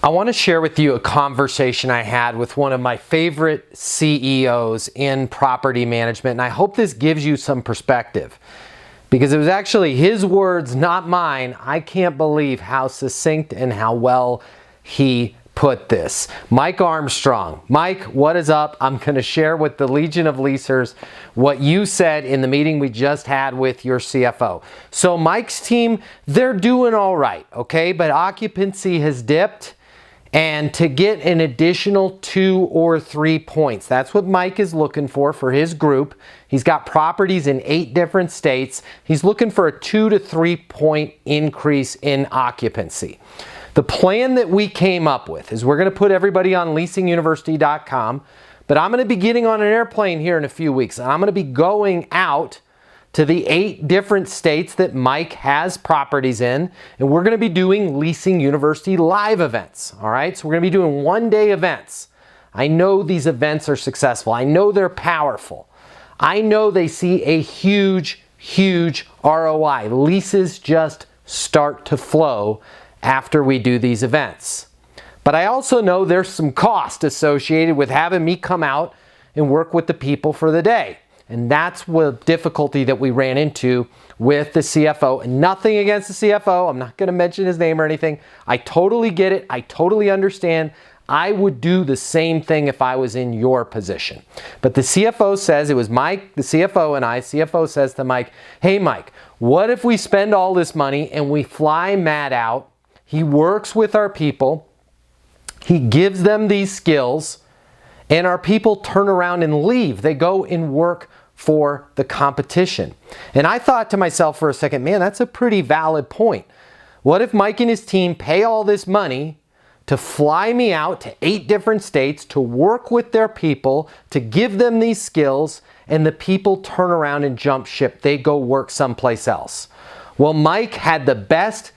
I want to share with you a conversation I had with one of my favorite CEOs in property management, and I hope this gives you some perspective because it was actually his words, not mine. I can't believe how succinct and how well he put this. Mike Armstrong. Mike, what is up? I'm going to share with the Legion of Leasers what you said in the meeting we just had with your CFO. So Mike's team, they're doing all right, okay? But occupancy has dipped. And to get an additional 2 or 3 points, that's what Mike is looking for his group. He's got properties in 8 different states. He's looking for a 2 to 3 point increase in occupancy. The plan that we came up with is we're going to put everybody on leasinguniversity.com, but I'm going to be getting on an airplane here in a few weeks, and I'm going to be going out to the 8 different states that Mike has properties in, and we're going to be doing Leasing University live events, all right? So we're going to be doing one-day events. I know these events are successful. I know they're powerful. I know they see a huge, huge ROI. Leases just start to flow after we do these events. But I also know there's some cost associated with having me come out and work with the people for the day. And that's the difficulty that we ran into with the CFO. And nothing against the CFO. I'm not going to mention his name or anything. I totally get it. I totally understand. I would do the same thing if I was in your position. But the CFO says, it was Mike, the CFO, and I. CFO says to Mike, hey, Mike, what if we spend all this money and we fly Matt out? He works with our people. He gives them these skills. And our people turn around and leave. They go and work for the competition. And I thought to myself for a second, man, that's a pretty valid point. What if Mike and his team pay all this money to fly me out to 8 different states to work with their people, to give them these skills, and the people turn around and jump ship? They go work someplace else. Well, Mike had the best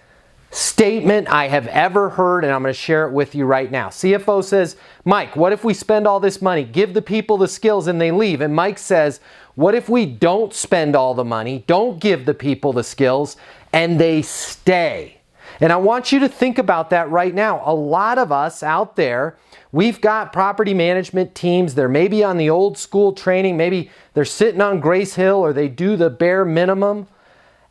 statement I have ever heard, and I'm going to share it with you right now. CFO says, Mike, what if we spend all this money, give the people the skills, and they leave? And Mike says, what if we don't spend all the money, don't give the people the skills, and they stay? And I want you to think about that right now. A lot of us out there, we've got property management teams. They're maybe on the old school training. Maybe they're sitting on Grace Hill, or they do the bare minimum,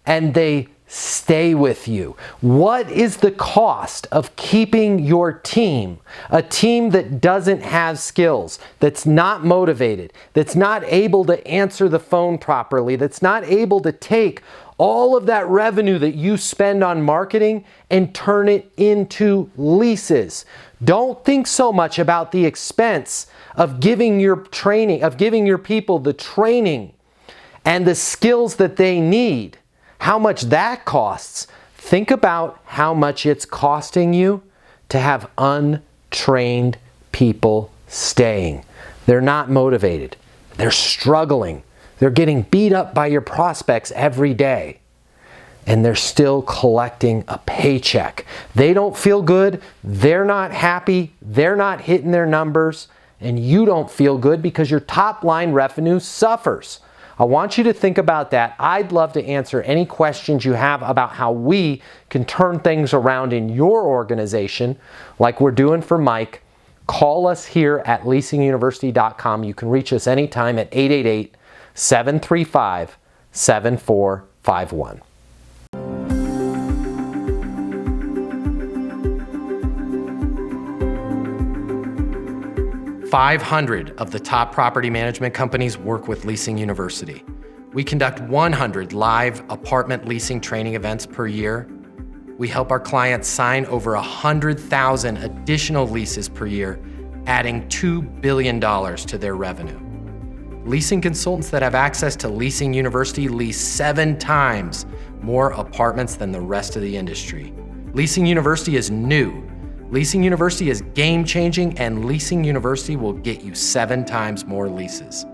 and they stay with you. What is the cost of keeping your team, a team that doesn't have skills, that's not motivated, that's not able to answer the phone properly, that's not able to take all of that revenue that you spend on marketing and turn it into leases? Don't think so much about the expense of giving your training, of giving your people the training and the skills that they need. How much that costs. Think about how much it's costing you to have untrained people staying. They're not motivated. They're struggling. They're getting beat up by your prospects every day. And they're still collecting a paycheck. They don't feel good. They're not happy. They're not hitting their numbers. And you don't feel good because your top line revenue suffers. I want you to think about that. I'd love to answer any questions you have about how we can turn things around in your organization like we're doing for Mike. Call us here at leasinguniversity.com. You can reach us anytime at 888-735-7451. 500 of the top property management companies work with Leasing University. We conduct 100 live apartment leasing training events per year. We help our clients sign over 100,000 additional leases per year, adding $2 billion to their revenue. Leasing consultants that have access to Leasing University lease 7 times more apartments than the rest of the industry. Leasing University is new. Leasing University is game-changing, and Leasing University will get you 7 times more leases.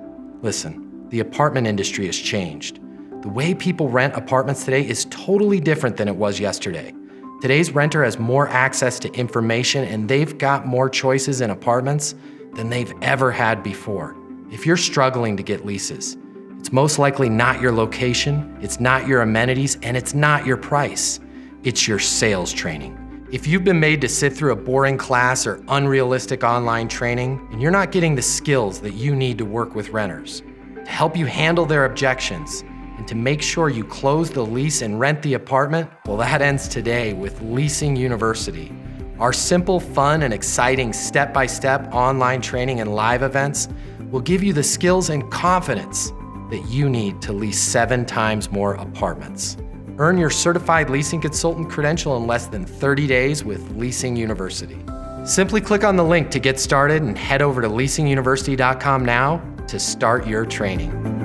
Listen, the apartment industry has changed. The way people rent apartments today is totally different than it was yesterday. Today's renter has more access to information, and they've got more choices in apartments than they've ever had before. If you're struggling to get leases, it's most likely not your location, it's not your amenities, and it's not your price. It's your sales training. If you've been made to sit through a boring class or unrealistic online training, and you're not getting the skills that you need to work with renters, to help you handle their objections, and to make sure you close the lease and rent the apartment, well, that ends today with Leasing University. Our simple, fun, and exciting step-by-step online training and live events will give you the skills and confidence that you need to lease 7 times more apartments. Earn your certified leasing consultant credential in less than 30 days with Leasing University. Simply click on the link to get started and head over to leasinguniversity.com now to start your training.